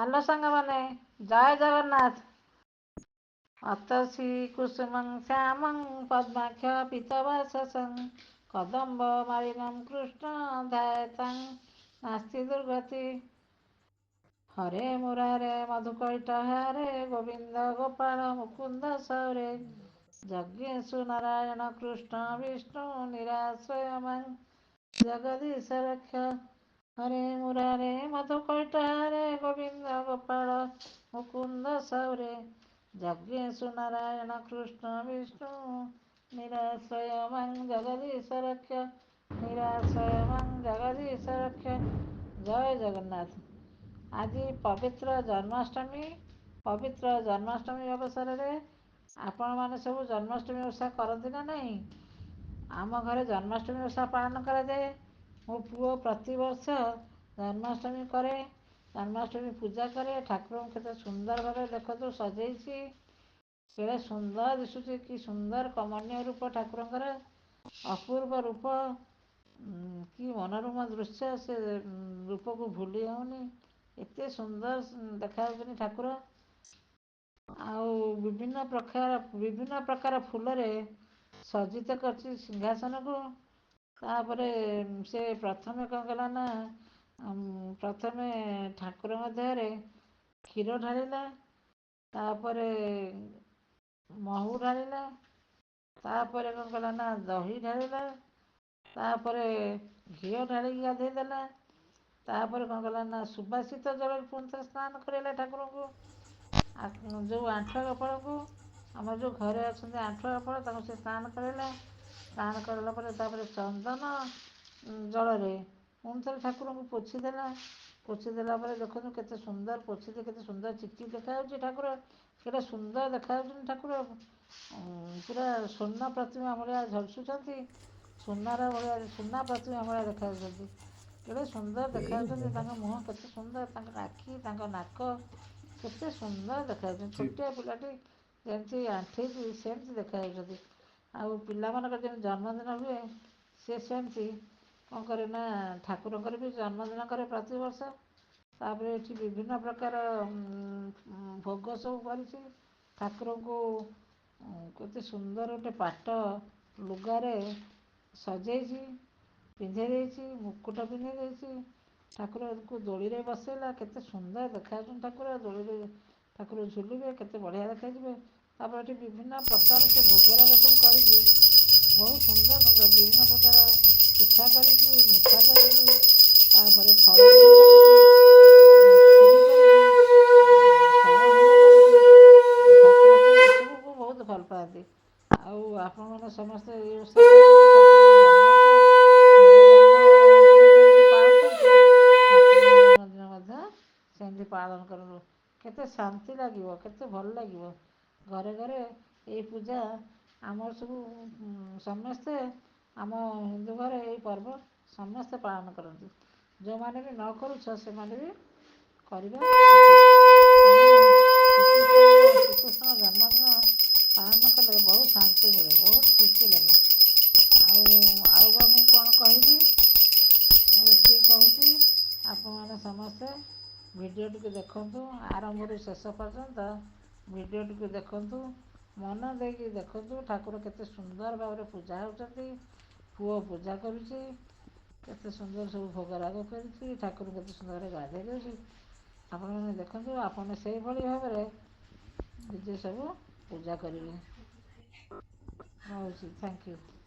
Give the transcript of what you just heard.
Hello ସାଙ୍ଗମାନେ, ଜୟ ଜଗନ୍ନାଥ। ଅତସୀ କୁସୁମଂ ଶ୍ୟାମଂ ପଦ୍ମାକ୍ଷ ପୀତବାସସଂ କଦମ୍ବ ମାଳିନଂ କୃଷ୍ଣ ଧ୍ୟାୟତାଂ ନାସ୍ତି ଦୁର୍ଗତି। ହରେ ମୁରାରେ ମଧୁକୈଟହାରେ ଗୋବିନ୍ଦ ଗୋପାଳ ମୁକୁନ୍ଦ ସୌରେ ଯଜ୍ଞେଶୁ ନାରାୟଣ କୃଷ୍ଣ ବିଷ୍ଣୁ ନିରାଶ୍ରୟ ମାଂ ଜଗଦୀଶ ରକ୍ଷ। ହରେ ମୁରାରେ ମଧୁକୈଟହାରେ ଗୋବିନ୍ଦ ଗୋପାଳ ମୁକୁନ୍ଦ ସୌରେ ଯଜ୍ଞେଶୁ ନାରାୟଣ କୃଷ୍ଣ ବିଷ୍ଣୁ ନିରାଶ୍ରୟ ମାଂ ଜଗଦୀଶ ରକ୍ଷ। ନିରାଶ୍ରୟ ମାଂ ଜଗଦୀଶ ରକ୍ଷ। ଜୟ ଜଗନ୍ନାଥ। ଆଜି ପବିତ୍ର ଜନ୍ମାଷ୍ଟମୀ। ପବିତ୍ର ଜନ୍ମାଷ୍ଟମୀ ଅବସରରେ ଆପଣମାନେ ସବୁ ଜନ୍ମାଷ୍ଟମୀ ଓଷା କରନ୍ତି ନା ନାହିଁ? ଆମ ଘରେ ଜନ୍ମାଷ୍ଟମୀ ଓଷା ପାଳନ କରାଯାଏ। ମୋ ପୁଅ ପ୍ରତିବର୍ଷ ଜନ୍ମାଷ୍ଟମୀ କରେ, ଜନ୍ମାଷ୍ଟମୀ ପୂଜା କରେ। ଠାକୁରଙ୍କୁ କେତେ ସୁନ୍ଦର ଭାବେ ଦେଖନ୍ତୁ ସଜେଇଛି, କେଡ଼େ ସୁନ୍ଦର ଦିଶୁଛି, କି ସୁନ୍ଦର କମନୀୟ ରୂପ ଠାକୁରଙ୍କର, ଅପୂର୍ବ ରୂପ, କି ମନୋରମ ଦୃଶ୍ୟ। ସେ ରୂପକୁ ଭୁଲି ହେଉନି, ଏତେ ସୁନ୍ଦର ଦେଖାଯାଉଛନ୍ତି ଠାକୁର। ଆଉ ବିଭିନ୍ନ ପ୍ରକାର ଫୁଲରେ ସଜ୍ଜିତ କରିଛି ସିଂହାସନକୁ। ତାପରେ ସେ ପ୍ରଥମେ କ'ଣ କଲା ନା, ପ୍ରଥମେ ଠାକୁରଙ୍କ ଦେହରେ କ୍ଷୀର ଢାଳିଲା, ତାପରେ ମହୁ ଢାଳିଲା, ତାପରେ କ'ଣ କଲା ନା ଦହି ଢାଳିଲା, ତାପରେ ଘିଅ ଢାଳିକି ଗାଧେଇ ଦେଲା, ତାପରେ କ'ଣ କଲା ନା ସୁବାସିତ ଜଳରେ ପୁଣି ଥରେ ସ୍ନାନ କରାଇଲା ଠାକୁରଙ୍କୁ। ଯେଉଁ ଆଣ୍ଠୁଆ ଗୋପାଳଙ୍କୁ, ଆମର ଯେଉଁ ଘରେ ଅଛନ୍ତି ଆଣ୍ଠୁଆ ଗୋପାଳ, ତାଙ୍କୁ ସେ ସ୍ନାନ କରାଇଲା। ସ୍ନାନ କରାଇଲା ପରେ ତାପରେ ଚନ୍ଦନ ଜଳରେ ପୁଣି ଥରେ ଠାକୁରଙ୍କୁ ପୋଛିଦେଲା। ପୋଛିଦେଲା ପରେ ଦେଖନ୍ତୁ କେତେ ସୁନ୍ଦର ପୋଛିଲେ, କେତେ ସୁନ୍ଦର ଚିକ୍ଚିକ୍ ଦେଖାଯାଉଛି ଠାକୁର, କେତେ ସୁନ୍ଦର ଦେଖାଯାଉଛନ୍ତି ଠାକୁର। ପୁରା ସ୍ୱର୍ଣ୍ଣ ପ୍ରତିମା ଭଳିଆ ଝଲସୁଛନ୍ତି, ସୁନା ପ୍ରତିମା ଭଳିଆ ଦେଖାଯାଉଛନ୍ତି। କେଡ଼େ ସୁନ୍ଦର ଦେଖାଯାଉଛନ୍ତି, ତାଙ୍କ ମୁହଁ କେତେ ସୁନ୍ଦର, ତାଙ୍କ ଆଖି, ତାଙ୍କ ନାକ କେତେ ସୁନ୍ଦର ଦେଖାଯାଉଛନ୍ତି। ଛୋଟିଆ ପିଲାଟି ଯେମିତି ଆଣ୍ଠେଇଛି ସେମିତି ଦେଖାଯାଉଛନ୍ତି। ଆଉ ପିଲାମାନଙ୍କର ଯେମିତି ଜନ୍ମଦିନ ହୁଏ, ସେ ସେମିତି କ'ଣ କରେ ନା ଠାକୁରଙ୍କର ବି ଜନ୍ମଦିନ କରେ ପ୍ରତିବର୍ଷ। ତାପରେ ଏଠି ବିଭିନ୍ନ ପ୍ରକାର ଭୋଗ ସବୁ କରିଛି ଠାକୁରଙ୍କୁ। କେତେ ସୁନ୍ଦର ଗୋଟେ ପାଟ ଲୁଗାରେ ସଜେଇଛି, ପିନ୍ଧେଇ ଦେଇଛି, ମୁକୁଟ ପିନ୍ଧେଇ ଦେଇଛି। ଠାକୁରଙ୍କୁ ଦୋଳିରେ ବସେଇଲା, କେତେ ସୁନ୍ଦର ଦେଖାଯାଉଛନ୍ତି ଠାକୁର। ଦୋଳିରେ ଠାକୁର ଝୁଲିବେ, କେତେ ବଢ଼ିଆ ଦେଖାଯିବେ। ତାପରେ ଏଠି ବିଭିନ୍ନ ପ୍ରକାର ସେ ଭୋଗରାଗ ସବୁ କରିକି ବହୁତ ସୁନ୍ଦର ସୁନ୍ଦର ବିଭିନ୍ନ ପ୍ରକାର ପିଠା କରିଛି, ମିଠା କରିଛି, ତାପରେ ଫଳମୂଳ କରିଛି, କ୍ଷୀରି କରିଛି, ଫଳଭୋଗ କରିଛି। ଠାକୁର ତ ଏସବୁକୁ ବହୁତ ଭଲ ପାଆନ୍ତି। ଆଉ ଆପଣମାନେ ସମସ୍ତେ ଏଇ ଓଷା କରନ୍ତୁ, ଠାକୁରଙ୍କ ଜନ୍ମ ଓଷା। ନିଜ ଜନ୍ମଦିନ ଯେମିତି ପାଳୁଛନ୍ତି, ଠାକୁରଙ୍କ ଜନ୍ମଦିନ ମଧ୍ୟ ସେମିତି ପାଳନ କରନ୍ତୁ। କେତେ ଶାନ୍ତି ଲାଗିବ, କେତେ ଭଲ ଲାଗିବ। ଘରେ ଘରେ ଏଇ ପୂଜା ଆମର ସବୁ ସମସ୍ତେ, ଆମ ହିନ୍ଦୁ ଘରେ ଏଇ ପର୍ବ ସମସ୍ତେ ପାଳନ କରନ୍ତି। ଯେଉଁମାନେ ବି ନ କରୁଛ ସେମାନେ ବି କରିବା ଉଚିତ, କାରଣ ଶ୍ରୀକୃଷ୍ଣଙ୍କ ଜନ୍ମଦିନ ପାଳନ କଲେ ବହୁତ ଶାନ୍ତି ମିଳେ, ବହୁତ ଖୁସି ଲାଗେ। ଆଉ ବା ମୁଁ କ'ଣ କହିବି, ମୁଁ ଏତିକି କହୁଛି। ଆପଣମାନେ ସମସ୍ତେ ଭିଡ଼ିଓଟିକୁ ଦେଖନ୍ତୁ, ଆରମ୍ଭରୁ ଶେଷ ପର୍ଯ୍ୟନ୍ତ ଭିଡ଼ିଓଟିକୁ ଦେଖନ୍ତୁ, ମନ ଦେଇକି ଦେଖନ୍ତୁ। ଠାକୁର କେତେ ସୁନ୍ଦର ଭାବରେ ପୂଜା ହେଉଛନ୍ତି। ପୁଅ ପୂଜା କରୁଛି, କେତେ ସୁନ୍ଦର ସବୁ ଭୋଗରାଗ କରିଛି, ଠାକୁର କେତେ ସୁନ୍ଦର ଗାଧେଇ ଦେଉଛି। ଆପଣମାନେ ଦେଖନ୍ତୁ, ଆପଣ ସେଇଭଳି ଭାବରେ ନିଜେ ସବୁ ପୂଜା କରିବେ। ରହୁଛି, ଥ୍ୟାଙ୍କ ୟୁ।